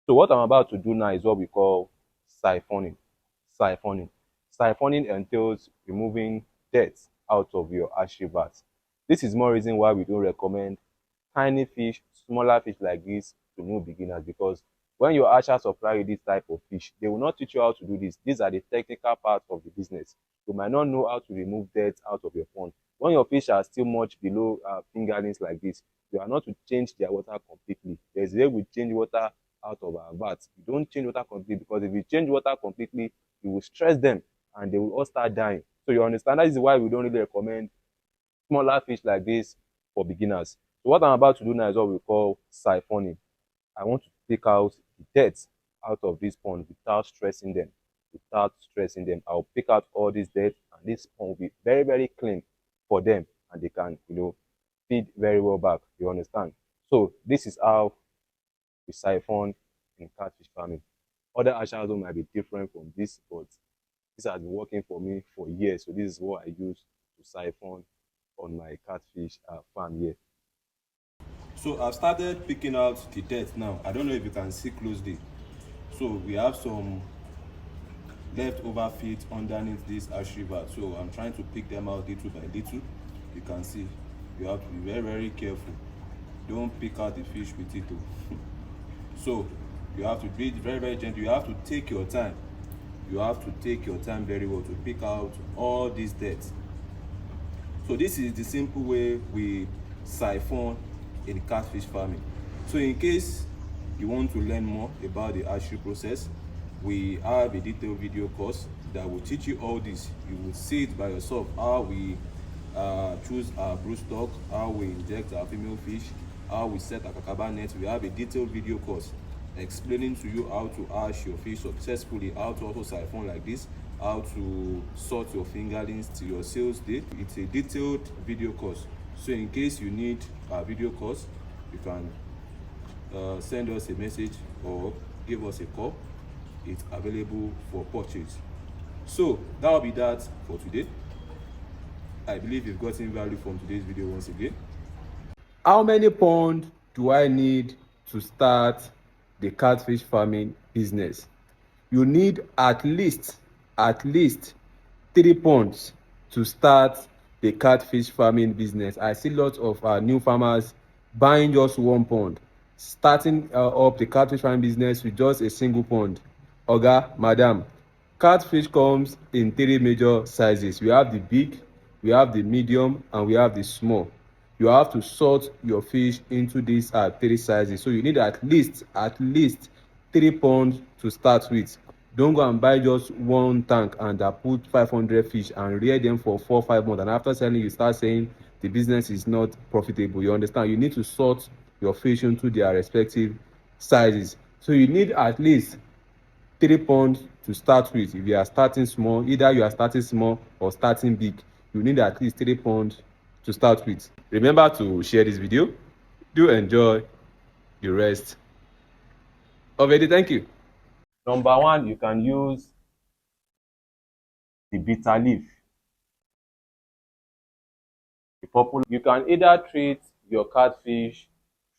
So what I'm about to do now is what we call siphoning. Siphoning. Siphoning entails removing dirt out of your hatchery vat. This is more reason why we don't recommend tiny fish, smaller fish like this to new beginners, because when your archer supply you this type of fish, they will not teach you how to do this. These are the technical parts of the business. You might not know how to remove dirt out of your pond. When your fish are still much below fingerlings like this, you are not to change their water completely. There's a way we change water out of our vat. You don't change water completely, because if you change water completely, you will stress them and they will all start dying. So you understand that is why we don't really recommend smaller fish like this for beginners. So what I'm about to do now is what we call siphoning. I want to take out the dirt out of this pond without stressing them. Without stressing them, I'll pick out all this dirt, and this pond will be very, very clean for them, and they can, feed very well back. You understand? So this is how we siphon in catfish farming. Other ashado might be different from this, but this has been working for me for years. So this is what I use to siphon on my catfish farm here. So I've started picking out the dirt now. I don't know if you can see closely. So we have some leftover feet underneath this ash river. So I'm trying to pick them out little by little. You can see you have to be very, very careful. Don't pick out the fish with it too. So you have to be very, very gentle. You have to take your time. You have to take your time very well to pick out all this dirt. So this is the simple way we siphon in catfish farming. So in case you want to learn more about the hatchery process, we have a detailed video course that will teach you all this. You will see it by yourself, how we choose our broodstock, how we inject our female fish, how we set our cacaba net. We have a detailed video course explaining to you how to hatch your fish successfully, how to also siphon like this, how to sort your fingerlings till your sales day. It's a detailed video course. So in case you need a video course, you can send us a message or give us a call. It's available for purchase. So that will be that for today. I believe you've gotten value from today's video once again. How many ponds do I need to start the catfish farming business? You need at least 3 ponds to start the catfish farming business. I see lots of new farmers buying just 1 pond, starting up the catfish farming business with just a single pond. Oga, madam, catfish comes in 3 major sizes. We have the big, we have the medium, and we have the small. You have to sort your fish into these 3 sizes. So you need at least 3 ponds to start with. Don't go and buy just one tank and put 500 fish and rear them for 4 5 months, and after selling you start saying the business is not profitable. You understand? You need to sort your fish into their respective sizes. So you need at least 3 ponds to start with. If you are starting small, either you are starting small or starting big, you need at least 3 ponds to start with. Remember to share this video. Do enjoy the rest of it. Thank you. Number one, you can use the bitter leaf. The popular. You can either treat your catfish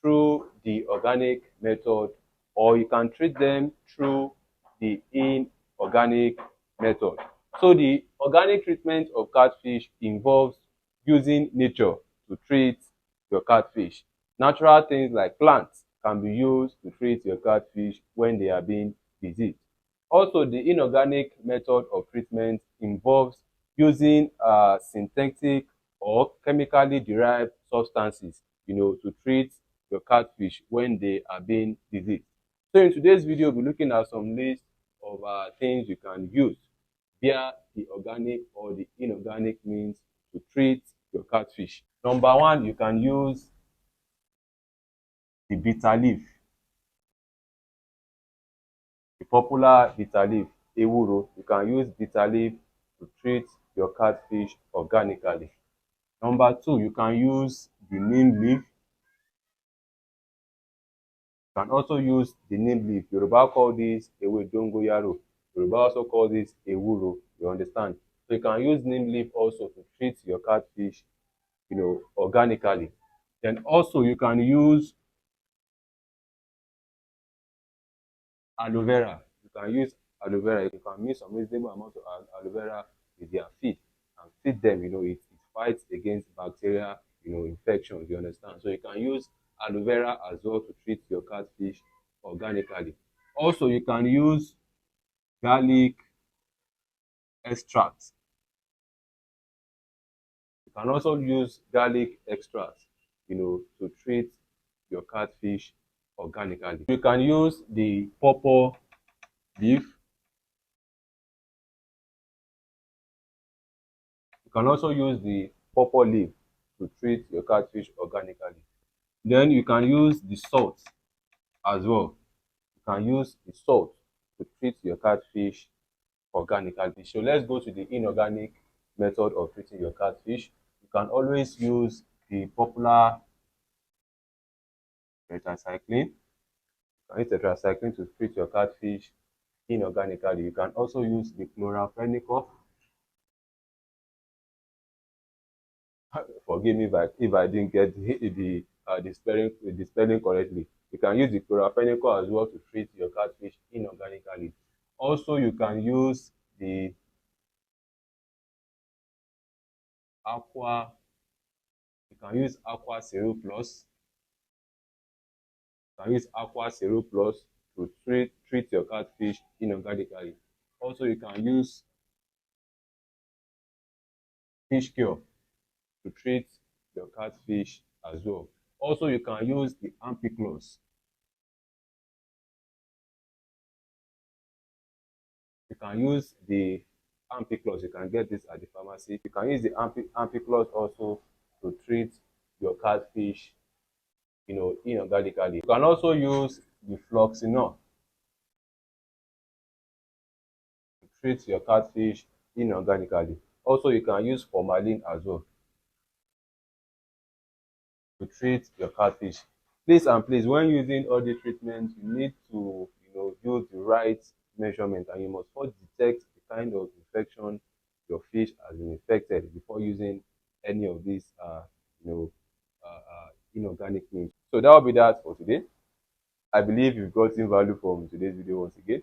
through the organic method, or you can treat them through the inorganic method. So the organic treatment of catfish involves using nature to treat your catfish. Natural things like plants can be used to treat your catfish when they are being diseased. Also, the inorganic method of treatment involves using synthetic or chemically derived substances, to treat your catfish when they are being diseased. So in today's video, we'll be looking at some list of things you can use via the organic or the inorganic means to treat your catfish. Number one, you can use the bitter leaf, the popular bitter leaf, ewuro. You can use bitter leaf to treat your catfish organically. Number two, you can use the neem leaf. You can also use the neem leaf. Yoruba call this ewe dongoyaro. Yoruba also call this ewuro. You understand? So you can use neem leaf also to treat your catfish, organically. Then also you can use aloe vera. You can use aloe vera. You can mix some reasonable amount of aloe vera with their feed and feed them. It fights against bacteria, infections. You understand? So you can use aloe vera as well to treat your catfish organically. Also, you can use garlic extract. You can also use garlic extract, to treat your catfish organically. You can use the pawpaw leaf. You can also use the pawpaw leaf to treat your catfish organically. Then you can use the salt as well. You can use the salt to treat your catfish organically. So let's go to the inorganic method of treating your catfish. You can always use the popular tetracycline. You can use tetracycline to treat your catfish inorganically. You can also use the chloramphenicol. Forgive me if I didn't get the spelling correctly. You can use the chloramphenicol as well to treat your catfish inorganically. Also, you can use the aqua. You can use aqua Cero Plus. You can use aqua Cero Plus to treat your catfish inorganically. Also, you can use fish cure to treat your catfish as well. Also, you can use the ampiclox. You can use the ampiclox. You can get this at the pharmacy. You can use the ampiclox also to treat your catfish, inorganically. You can also use the fluoxinol to treat your catfish inorganically. Also, you can use formalin as well to treat your catfish. Please and please, when using all these treatments, you need to, use the right measurement, and you must first detect the kind of infection your fish has been infected before using any of these, inorganic means. So that will be that for today. I believe you've gotten value from today's video once again.